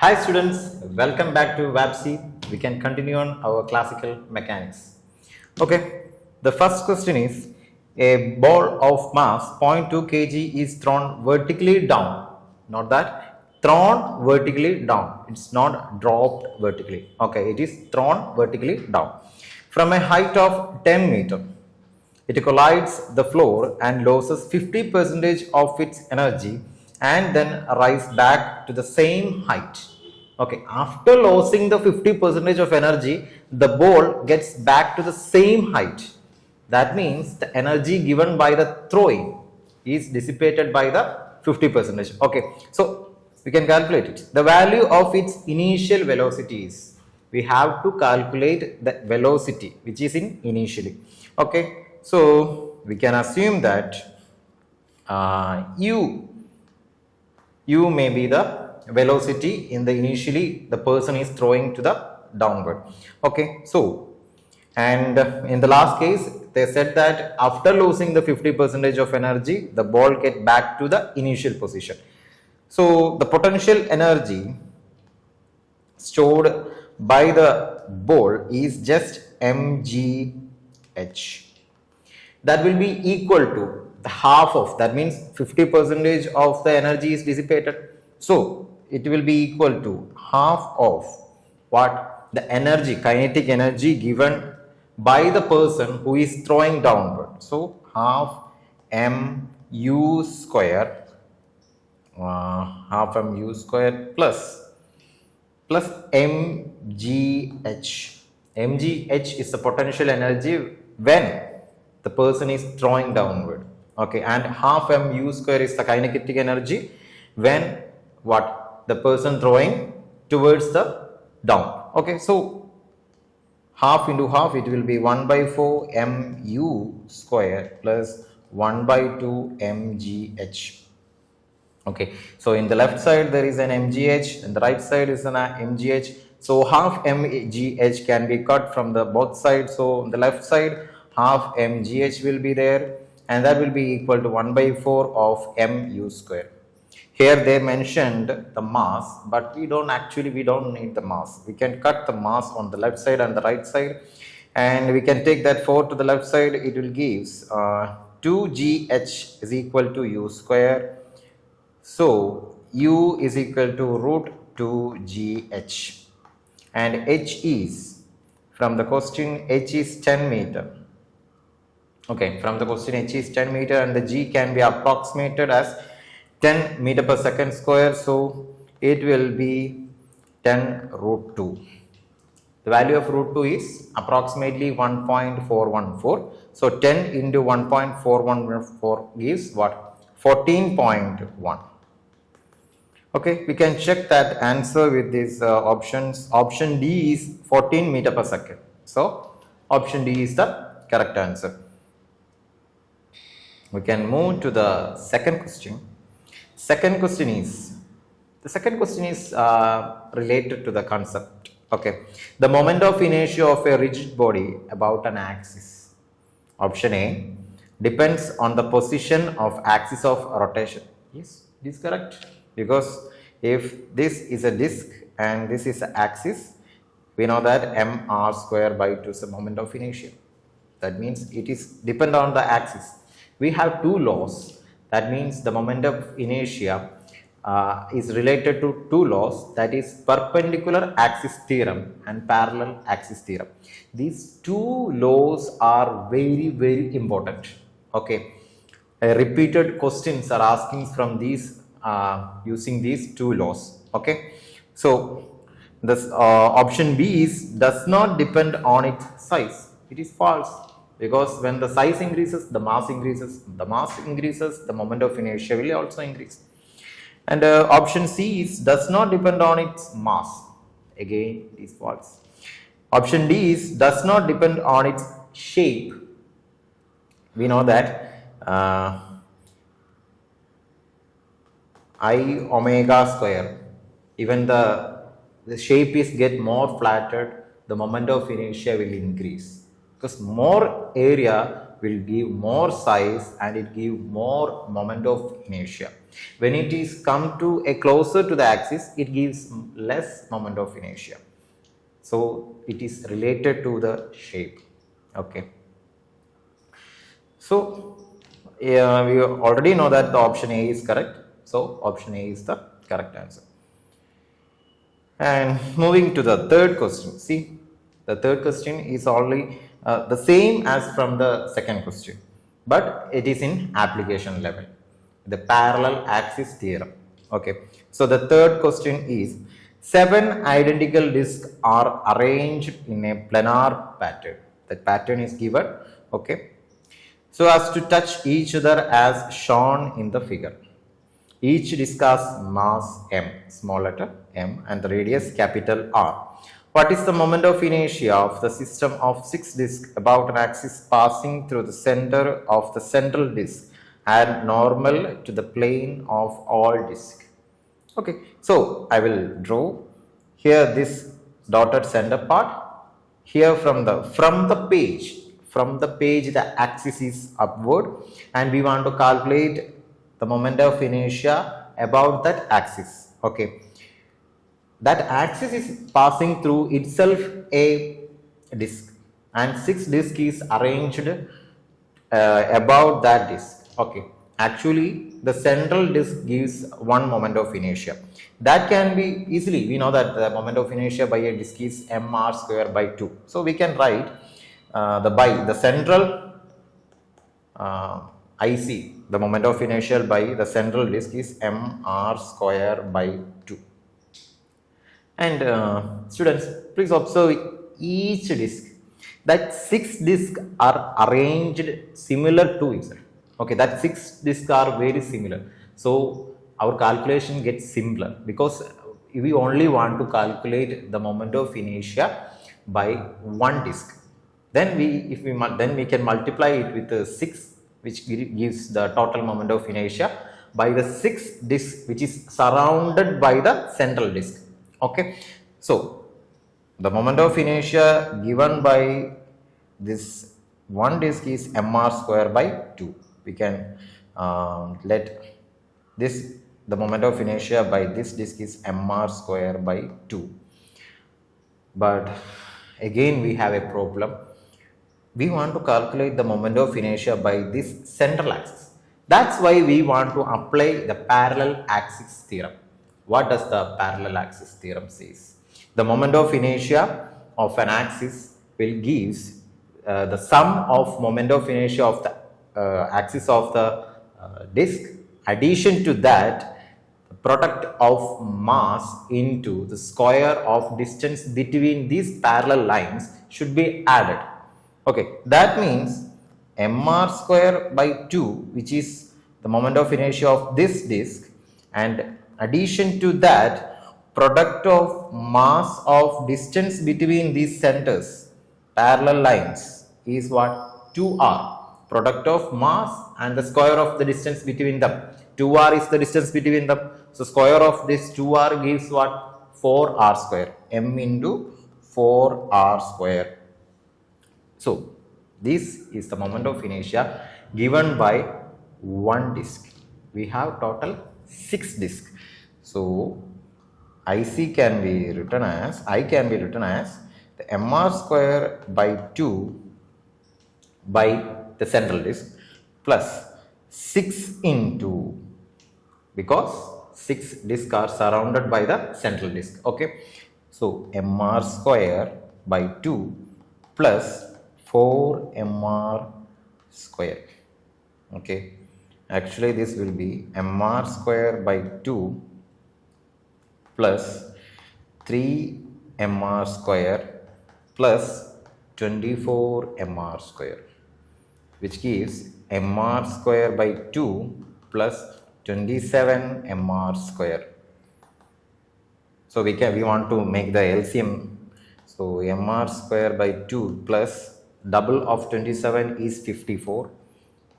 Hi students, welcome back to WAPSI. We can continue on our classical mechanics. Okay, the first question is a ball of mass 0.2 kg is thrown vertically down. Not that, thrown vertically down. It's not dropped vertically. Okay, it is thrown vertically down from a height of 10 meter. It collides the floor and loses 50% of its energy and then rise back to the same height. Okay, after losing the 50% of energy, the ball gets back to the same height. That means the energy given by the throwing is dissipated by the 50%. Okay, so we can calculate it. The value of its initial velocity is, we have to calculate the velocity which is in initially. Okay, so we can assume that u may be the velocity in the initially the person is throwing to the downward. Okay, so and in the last case they said that after losing the 50% of energy, the ball get back to the initial position. So the potential energy stored by the ball is just mgh. That will be equal to the half of, that means 50% of the energy is dissipated. So it will be equal to half of what? The energy, kinetic energy given by the person who is throwing downward. So half mu square, half mu square plus mgh. Mgh is the potential energy when the person is throwing downward. Okay, and half mu square is the kinetic energy when what? The person throwing towards the down. Okay, so half into half, it will be 1 by 4 mu square plus 1 by 2 mgh. Okay, so in the left side there is an mgh and the right side is an mgh. So half mgh can be cut from the both sides. So on the left side half mgh will be there, and that will be equal to 1 by 4 of mu square. Here they mentioned the mass, but we don't need the mass. We can cut the mass on the left side and the right side, and we can take that 4 to the left side. It will give 2gh is equal to u square. So u is equal to root 2gh, and h is, from the question, h is 10 meter. Okay, from the question h is 10 meter and the g can be approximated as 10 meter per second square. So it will be 10 root 2. The value of root 2 is approximately 1.414. So 10 into 1.414 gives what? 14.1. Okay, we can check that answer with these options. Option D is 14 meter per second. So option D is the correct answer. We can move to the second question. The second question is related to the concept. Okay, the moment of inertia of a rigid body about an axis. Option A depends on the position of axis of rotation. Yes, it is correct, because if this is a disk and this is an axis, we know that mr square by 2 is the moment of inertia. That means it is depend on the axis. We have two laws. That means the moment of inertia is related to two laws, that is perpendicular axis theorem and parallel axis theorem. These two laws are very, very important. Okay, repeated questions are asking from these using these two laws. Okay, so this option B is does not depend on its size. It is false, because when the size increases, the mass increases. The mass increases, the moment of inertia will also increase. And option C is does not depend on its mass. Again, it is false. Option D is does not depend on its shape. We know that I omega square, even the shape is get more flattered, the moment of inertia will increase, because more area will give more size and it give more moment of inertia. When it is come to a closer to the axis, it gives less moment of inertia. So it is related to the shape. Okay. So we already know that the option A is correct. So option A is the correct answer. And moving to the third question. See, the third question is only the same as from the second question, but it is in application level. The parallel axis theorem. Okay. So the third question is, 7 identical discs are arranged in a planar pattern. The pattern is given. Okay. So as to touch each other as shown in the figure. Each disc has mass m, small letter m, and the radius capital R. What is the moment of inertia of the system of 6 discs about an axis passing through the center of the central disc and normal to the plane of all discs? Okay, so I will draw here this dotted center part. Here from the page the axis is upward, and we want to calculate the moment of inertia about that axis. Okay, that axis is passing through itself a disc, and 6 disc is arranged about that disc. Okay, actually the central disc gives one moment of inertia. That can be easily, we know that the moment of inertia by a disc is mr square by 2. So we can write the central IC, the moment of inertia by the central disc is mr square by 2. And students, please observe each disc, that 6 discs are arranged similar to each other. Okay, that 6 discs are very similar. So our calculation gets simpler, because we only want to calculate the moment of inertia by one disc. Then we can multiply it with 6, which gives the total moment of inertia by the 6 disc which is surrounded by the central disc. Okay, so the moment of inertia given by this one disc is mr square by 2. We can let this, the moment of inertia by this disc is mr square by 2. But again we have a problem. We want to calculate the moment of inertia by this central axis. That's why we want to apply the parallel axis theorem. What does the parallel axis theorem says? The moment of inertia of an axis will give the sum of moment of inertia of the axis of the disc. Addition to that, the product of mass into the square of distance between these parallel lines should be added. Okay, that means mr square by 2, which is the moment of inertia of this disc, and addition to that, product of mass of distance between these centers, parallel lines, is what? 2r. Product of mass and the square of the distance between them. 2r is the distance between them. So square of this 2r gives what? 4r square. M into 4r square. So this is the moment of inertia given by one disc. We have total 6 discs. So I can be written as the mr square by 2 by the central disc plus 6 into, because 6 discs are surrounded by the central disc. Okay, so mr square by 2 plus 4 mr square. Okay, actually this will be mr square by 2 plus 3 mr square plus 24 mr square, which gives mr square by 2 plus 27 mr square. So we want to make the LCM. So mr square by 2 plus double of 27 is 54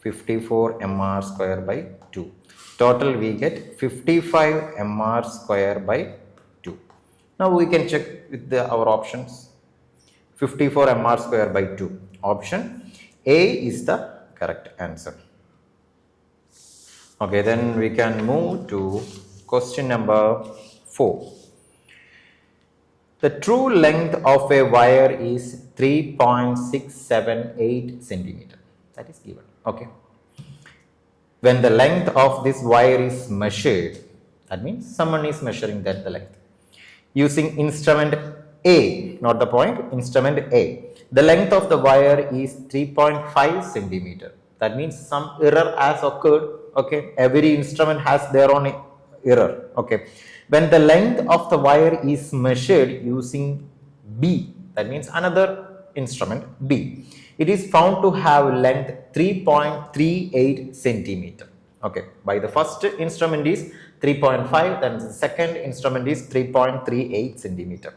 mr square by 2. Total we get 55 mr square by 2. Now we can check with our options. 54 mr square by 2. Option A is the correct answer. Okay, then we can move to question number 4. The true length of a wire is 3.678 centimeter. That is given. Okay. When the length of this wire is measured, that means someone is measuring that the length using instrument A, not the point, instrument A. The length of the wire is 3.5 centimeter. That means some error has occurred. Okay, every instrument has their own error. Okay, when the length of the wire is measured using B, that means another instrument B, it is found to have length 3.38 centimeter. Okay, by the first instrument is 3.5, then the second instrument is 3.38 centimeter.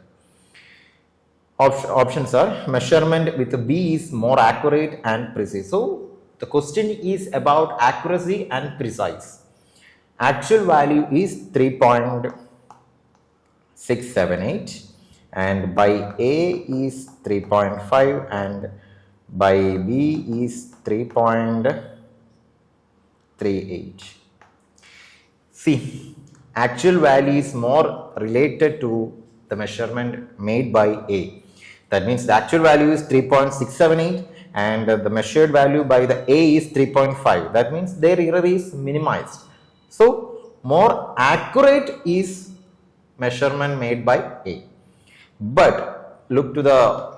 Options are measurement with B is more accurate and precise. So the question is about accuracy and precise. Actual value is 3.678 and by A is 3.5 and by B is 3.38. See, actual value is more related to the measurement made by A. That means the actual value is 3.678 and the measured value by the A is 3.5. That means their error is minimized. So more accurate is measurement made by A. But look to the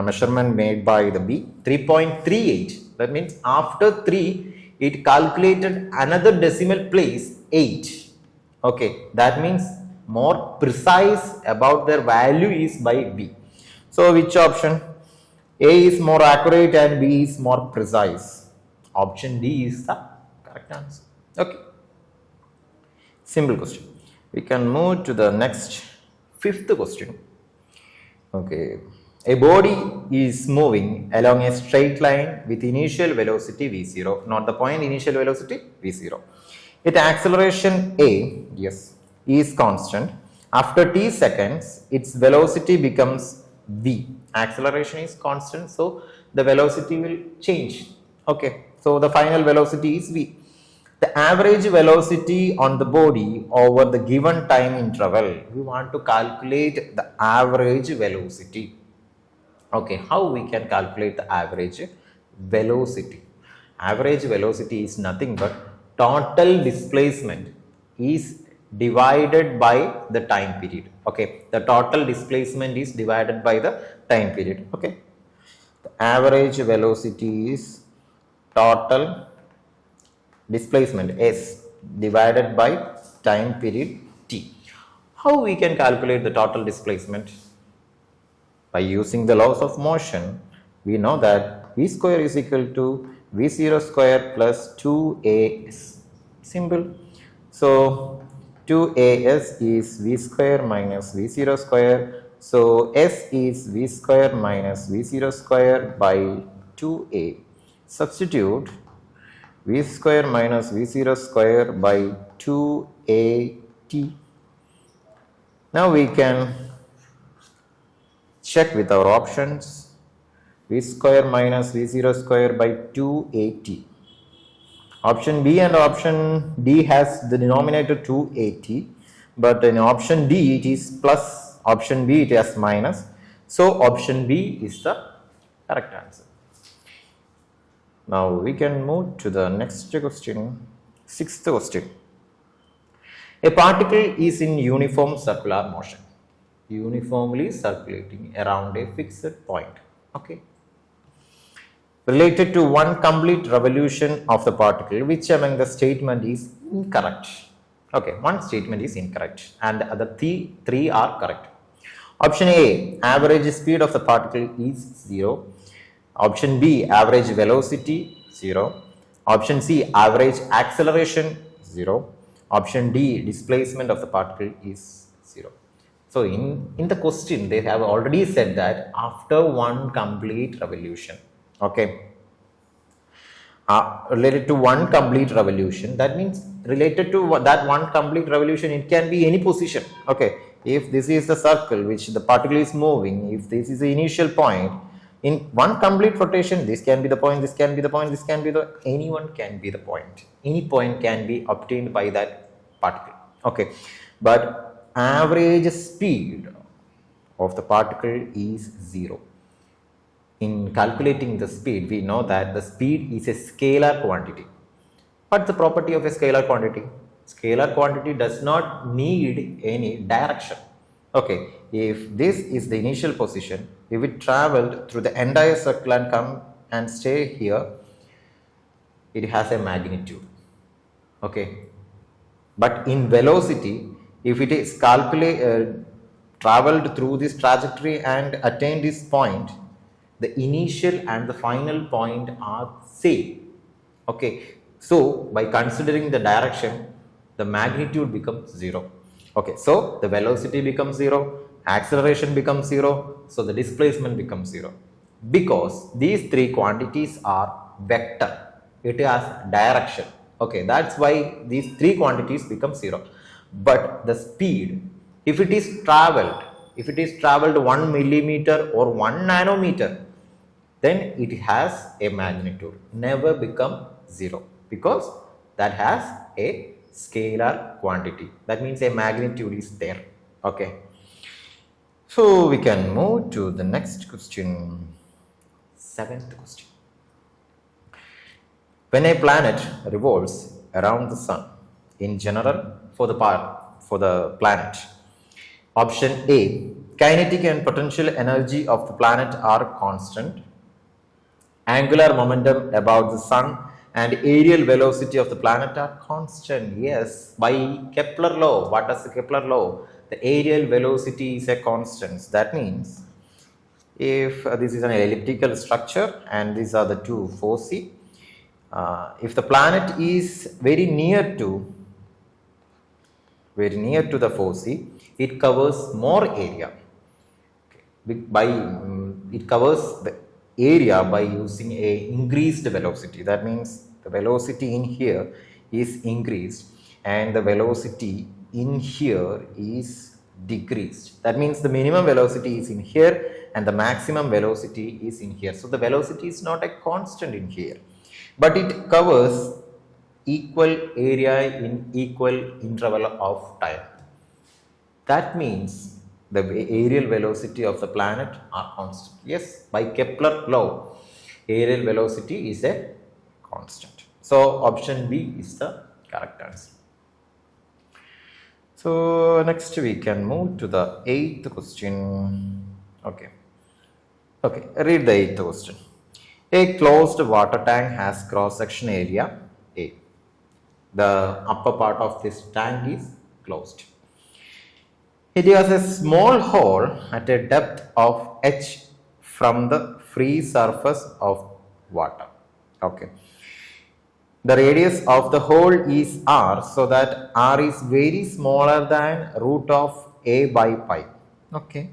measurement made by the B, 3.38. That means after 3, it calculated another decimal place 8. Okay, that means more precise about their value is by B. So which option? A is more accurate and B is more precise. Option D is the correct answer. Okay. Simple question. We can move to the next 5th question. Okay. A body is moving along a straight line with initial velocity v0, not the point, initial velocity v0. With acceleration A, yes, is constant. After t seconds, its velocity becomes v. Acceleration is constant, so the velocity will change. Okay, so the final velocity is v. The average velocity on the body over the given time interval, we want to calculate the average velocity. Okay, how we can calculate the average velocity? Average velocity is nothing but total displacement is divided by the time period. Okay, the total displacement is divided by the time period. Okay, the average velocity is total displacement S divided by time period t. How we can calculate the total displacement? By using the laws of motion, we know that v square is equal to v0 square plus 2as. Simple. So 2as is v square minus v0 square. So s is v square minus v0 square by 2a. Substitute v square minus v0 square by 2at. Now we can check with our options. V square minus v0 square by 2at. Option B and option D has the denominator 2at, but in option D it is plus, option B it has minus. So option B is the correct answer. Now we can move to the next question, 6th question. A particle is in uniform circular motion, uniformly circulating around a fixed point. Okay. Related to one complete revolution of the particle, which among the statement is incorrect? Okay, one statement is incorrect and the other three are correct. Option A, average speed of the particle is 0. Option B, average velocity 0. Option C, average acceleration 0. Option D, displacement of the particle is 0. So in the question, they have already said that after one complete revolution. Okay. Related to one complete revolution, that means related to that one complete revolution, it can be any position. Okay. If this is the circle which the particle is moving, if this is the initial point, In one complete rotation, this can be the point, this can be the point, this can be the, anyone can be the point. Any point can be obtained by that particle. Okay, but average speed of the particle is 0. In calculating the speed, we know that the speed is a scalar quantity. What's the property of a scalar quantity? Scalar quantity does not need any direction. Okay, if this is the initial position, if it traveled through the entire circle and come and stay here, it has a magnitude. Okay, but in velocity, if it is traveled through this trajectory and attained this point, the initial and the final point are same. Okay, so by considering the direction, the magnitude becomes 0. Okay, so the velocity becomes 0, acceleration becomes 0, so the displacement becomes 0. Because these three quantities are vector, it has direction. Okay, that's why these three quantities become 0. But the speed, if it is traveled 1 millimeter or 1 nanometer, then it has a magnitude, never become 0, because that has a scalar quantity. That means a magnitude is there. Okay, so we can move to the next question. 7th question. When a planet revolves around the sun, in general, for the planet, option A, kinetic and potential energy of the planet are constant. Angular momentum about the sun and aerial velocity of the planet are constant. Yes, by Kepler law. What is the Kepler law? The aerial velocity is a constant. That means if this is an elliptical structure and these are the two foci, if the planet is very near to the foci, it covers more area. It covers the area by using a increased velocity. That means the velocity in here is increased and the velocity in here is decreased. That means the minimum velocity is in here and the maximum velocity is in here. So the velocity is not a constant in here, but it covers equal area in equal interval of time. That means the aerial velocity of the planet are constant. Yes, by Kepler law, aerial velocity is a constant. So option B is the correct answer. So next we can move to the 8th question. Okay, read the 8th question. A closed water tank has cross-section area A. The upper part of this tank is closed. It has a small hole at a depth of h from the free surface of water. Okay. The radius of the hole is r, so that r is very smaller than root of a by pi. Okay.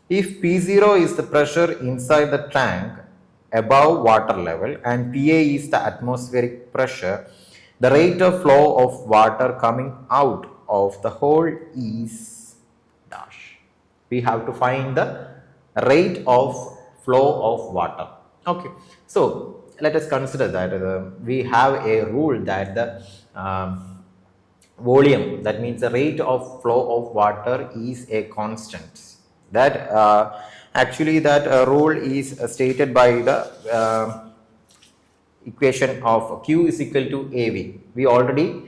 If P0 is the pressure inside the tank above water level and Pa is the atmospheric pressure, the rate of flow of water coming out of the hole is dash. We have to find the rate of flow of water. Okay, so let us consider that we have a rule that the volume, that means the rate of flow of water, is a constant. That actually that rule is stated by the equation of Q is equal to AV. We already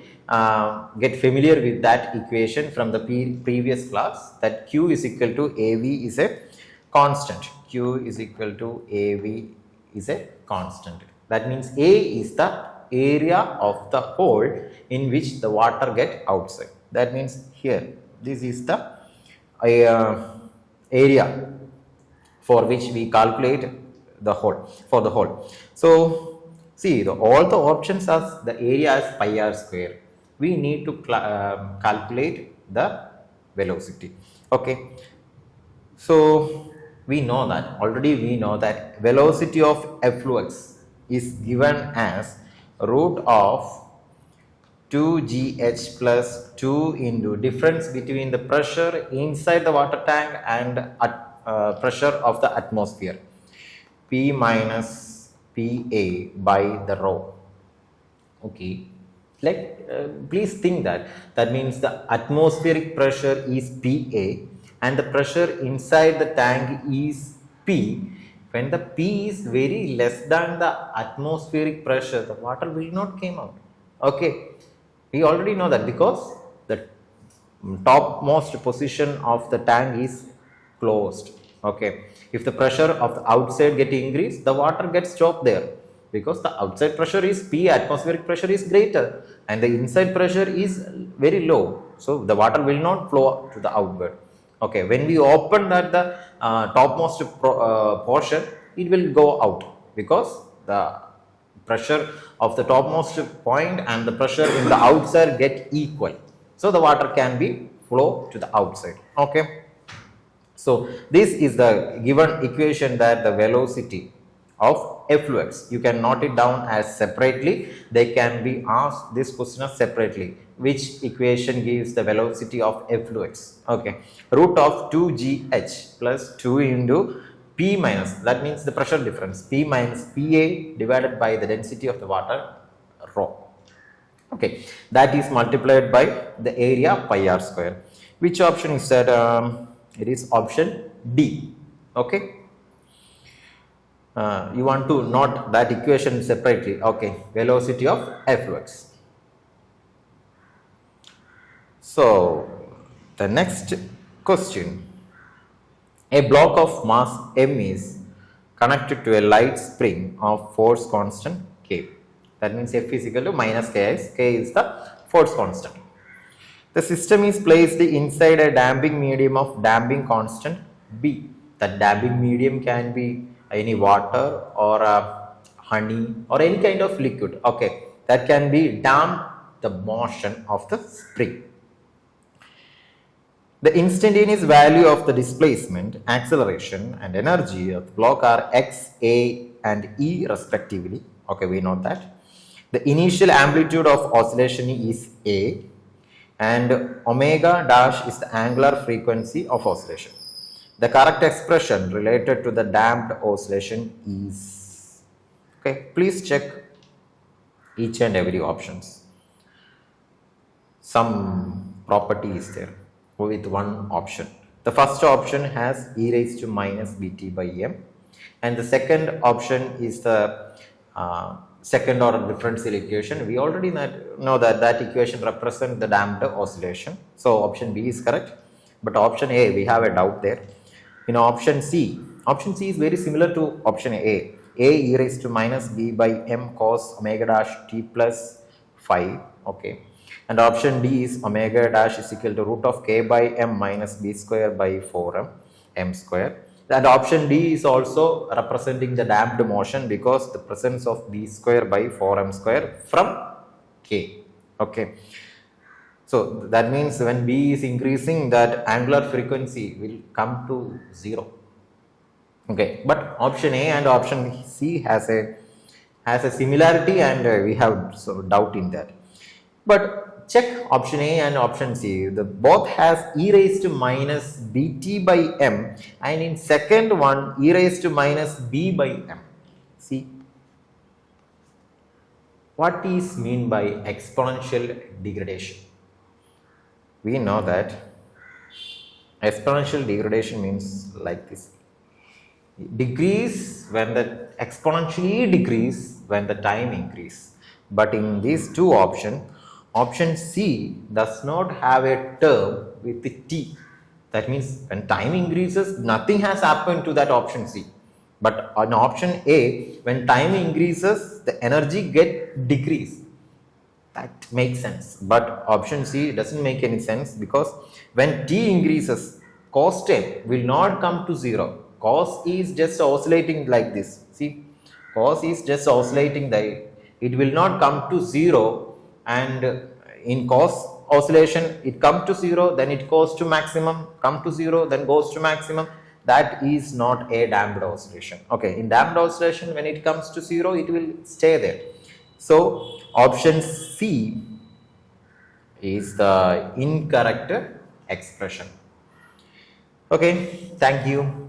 get familiar with that equation from the previous class, that Q is equal to AV is a constant. Q is equal to AV is a constant. That means A is the area of the hole in which the water get outside. That means here this is the area for which we calculate the hole, for the hole. So see, all the options are the area is pi r square. We need to calculate the velocity. Okay, so we know that velocity of efflux is given as root of 2gh plus 2 into difference between the pressure inside the water tank and pressure of the atmosphere. P minus PA by the rho. Okay, please think that means the atmospheric pressure is PA and the pressure inside the tank is P. When the P is very less than the atmospheric pressure, the water will not come out. Okay, we already know that because the topmost position of the tank is closed. Okay, if the pressure of the outside get increased, the water gets stopped there because the outside pressure is P, atmospheric pressure is greater and the inside pressure is very low, so the water will not flow to the outward. Okay, when we open that the topmost portion, it will go out because the pressure of the topmost point and the pressure in the outside get equal, so the water can be flow to the outside. Okay, so this is the given equation that the velocity of effluents, you can note it down as separately. They can be asked this question separately, which equation gives the velocity of effluents. Okay, root of 2gh plus 2 into P minus, that means the pressure difference, P minus PA divided by the density of the water rho. Okay, that is multiplied by the area pi r square. Which option is that? It is option D. Okay, you want to note that equation separately. Okay, velocity of effluents. So the next question, a block of mass m is connected to a light spring of force constant K. That means F is equal to minus K is the force constant. The system is placed inside a damping medium of damping constant B. That damping medium can be any water or honey or any kind of liquid. Okay, that can be damp the motion of the spring. The instantaneous value of the displacement, acceleration and energy of the block are x, a and e respectively. Okay, we know that. The initial amplitude of oscillation is a and omega dash is the angular frequency of oscillation. The correct expression related to the damped oscillation is, okay, please check each and every options. Some property is there with one option. The first option has e raised to minus bt by m and the second option is the second order differential equation. We already know that equation represents the damped oscillation. So option B is correct, but option A we have a doubt there. In option C is very similar to option A e raised to minus b by m cos omega dash t plus phi. Okay, and option D is omega dash is equal to root of k by m minus b square by 4m m square. And option D is also representing the damped motion because the presence of b square by 4m square from k. Okay, so that means when b is increasing, that angular frequency will come to 0. Okay, but option A and option C has a similarity and we have some doubt in that. But check option A and option C. The both has e raised to minus bt by m and in second one e raised to minus b by m. See, what is mean by exponential degradation? We know that exponential degradation means like this. Decrease when the exponentially decrease when the time increase. But in these two options, option C does not have a term with the t. That means when time increases, nothing has happened to that option C. But on option A, when time increases, the energy get decreased. That makes sense. But option C doesn't make any sense because when t increases, cos term will not come to 0. Cos is just oscillating like this. See, cos is just oscillating there. It will not come to 0, and in cos oscillation it comes to 0, then it goes to maximum, come to 0, then goes to maximum. That is not a damped oscillation. Okay, in damped oscillation, when it comes to 0, it will stay there. So option C is the incorrect expression. Okay, thank you.